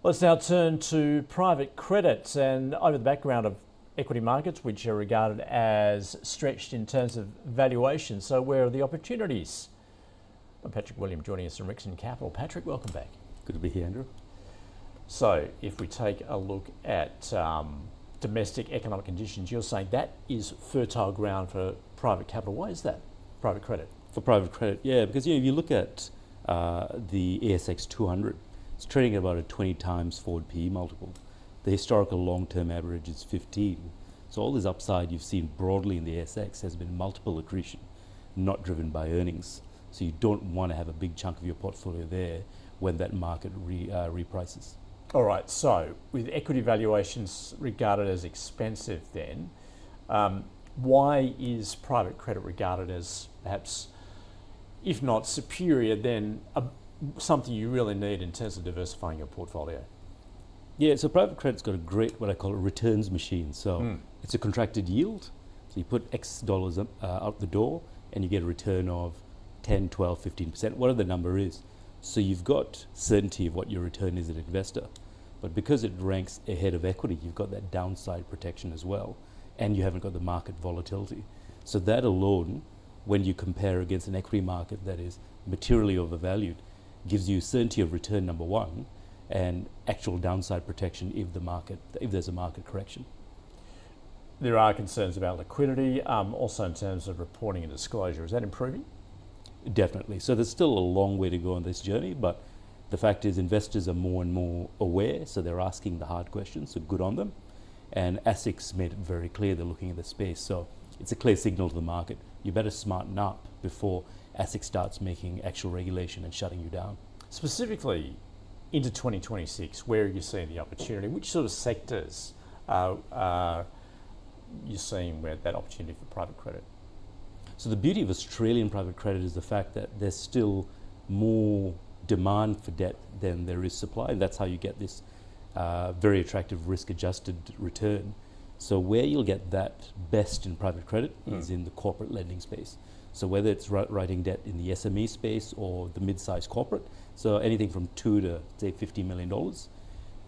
Let's now turn to private credit and over the background of equity markets, which are regarded as stretched in terms of valuation. So where are the opportunities? I'm Patrick William, joining us from Rixon Capital. Patrick, welcome back. Good to be here, Andrew. So if we take a look at domestic economic conditions, you're saying that is fertile ground for private capital. Why is that, private credit? For private credit, yeah, because if you look at the ASX 200, it's trading at about a 20 times forward PE multiple. The historical long-term average is 15. So all this upside you've seen broadly in the ASX has been multiple accretion, not driven by earnings. So you don't want to have a big chunk of your portfolio there when that market reprices. All right, so with equity valuations regarded as expensive then, why is private credit regarded as perhaps, if not superior, then something you really need in terms of diversifying your portfolio? Yeah, so private credit's got a great, what I call a returns machine. So it's a contracted yield. So you put X dollars out the door and you get a return of 10, 12, 15%, whatever the number is. So you've got certainty of what your return is as an investor. But because it ranks ahead of equity, you've got that downside protection as well. And you haven't got the market volatility. So that alone, when you compare against an equity market that is materially overvalued, gives you certainty of return, number one, and actual downside protection if there's a market correction. There are concerns about liquidity, also in terms of reporting and disclosure. Is that improving? Definitely. So there's still a long way to go on this journey, but the fact is investors are more and more aware, so they're asking the hard questions, so good on them. And ASIC's made it very clear they're looking at the space, so it's a clear signal to the market. You better smarten up before ASIC starts making actual regulation and shutting you down. Specifically into 2026, where are you seeing the opportunity? Which sort of sectors are you seeing where that opportunity for private credit? So the beauty of Australian private credit is the fact that there's still more demand for debt than there is supply, and that's how you get this very attractive risk-adjusted return. So where you'll get that best in private credit is in the corporate lending space. So whether it's writing debt in the SME space or the mid-sized corporate, so anything from $2 to say $50 million,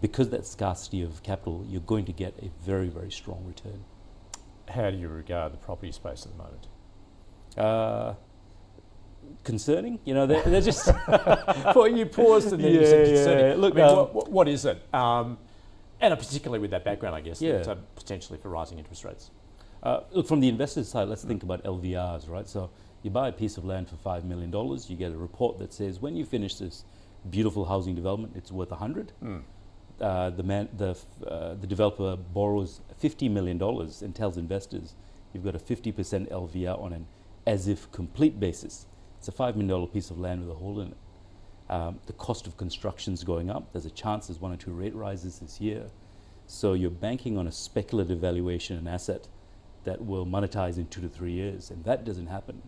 because that scarcity of capital, you're going to get a very, very strong return. How do you regard the property space at the moment? Concerning, you know, they're just. Well, you paused and then you said concerning. Yeah. Look, I mean, what is it? And particularly with that background, I guess, potentially for rising interest rates. Look, from the investor's side, let's think about LVRs, right? So you buy a piece of land for $5 million, you get a report that says when you finish this beautiful housing development, it's worth 100. The developer borrows $50 million and tells investors you've got a 50% LVR on an as-if complete basis. It's a $5 million piece of land with a hole in it. The cost of construction's going up. There's a chance there's 1 or 2 rate rises this year. So you're banking on a speculative valuation an asset that will monetize in 2 to 3 years, and that doesn't happen.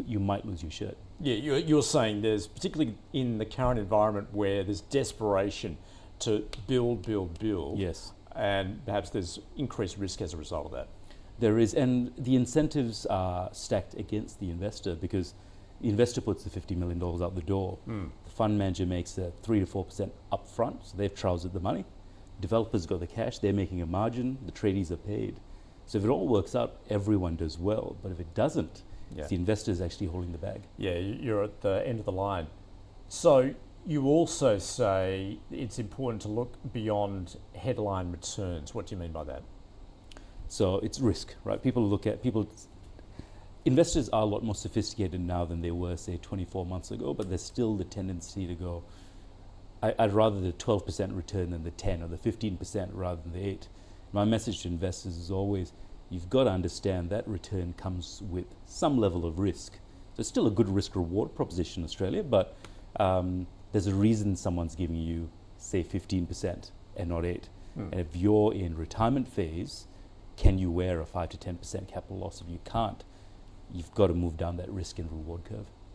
You might lose your shirt. Yeah, you're saying there's, particularly in the current environment where there's desperation to build. Yes. And perhaps there's increased risk as a result of that. There is, and the incentives are stacked against the investor because the investor puts the $50 million out the door. The fund manager makes a 3 to 4% upfront, so they've trousered the money. Developers got the cash, they're making a margin, the tradies are paid. So if it all works out, everyone does well. But if it doesn't, it's the investors actually holding the bag. Yeah, you're at the end of the line. So you also say it's important to look beyond headline returns. What do you mean by that? So it's risk, right? Investors are a lot more sophisticated now than they were, say, 24 months ago, but there's still the tendency to go, I'd rather the 12% return than the 10 or the 15% rather than the 8. My message to investors is always, you've got to understand that return comes with some level of risk. So it's still a good risk-reward proposition in Australia, but there's a reason someone's giving you, say, 15% and not 8. And if you're in retirement phase, can you wear a 5 to 10% capital loss? If you can't, you've got to move down that risk and reward curve.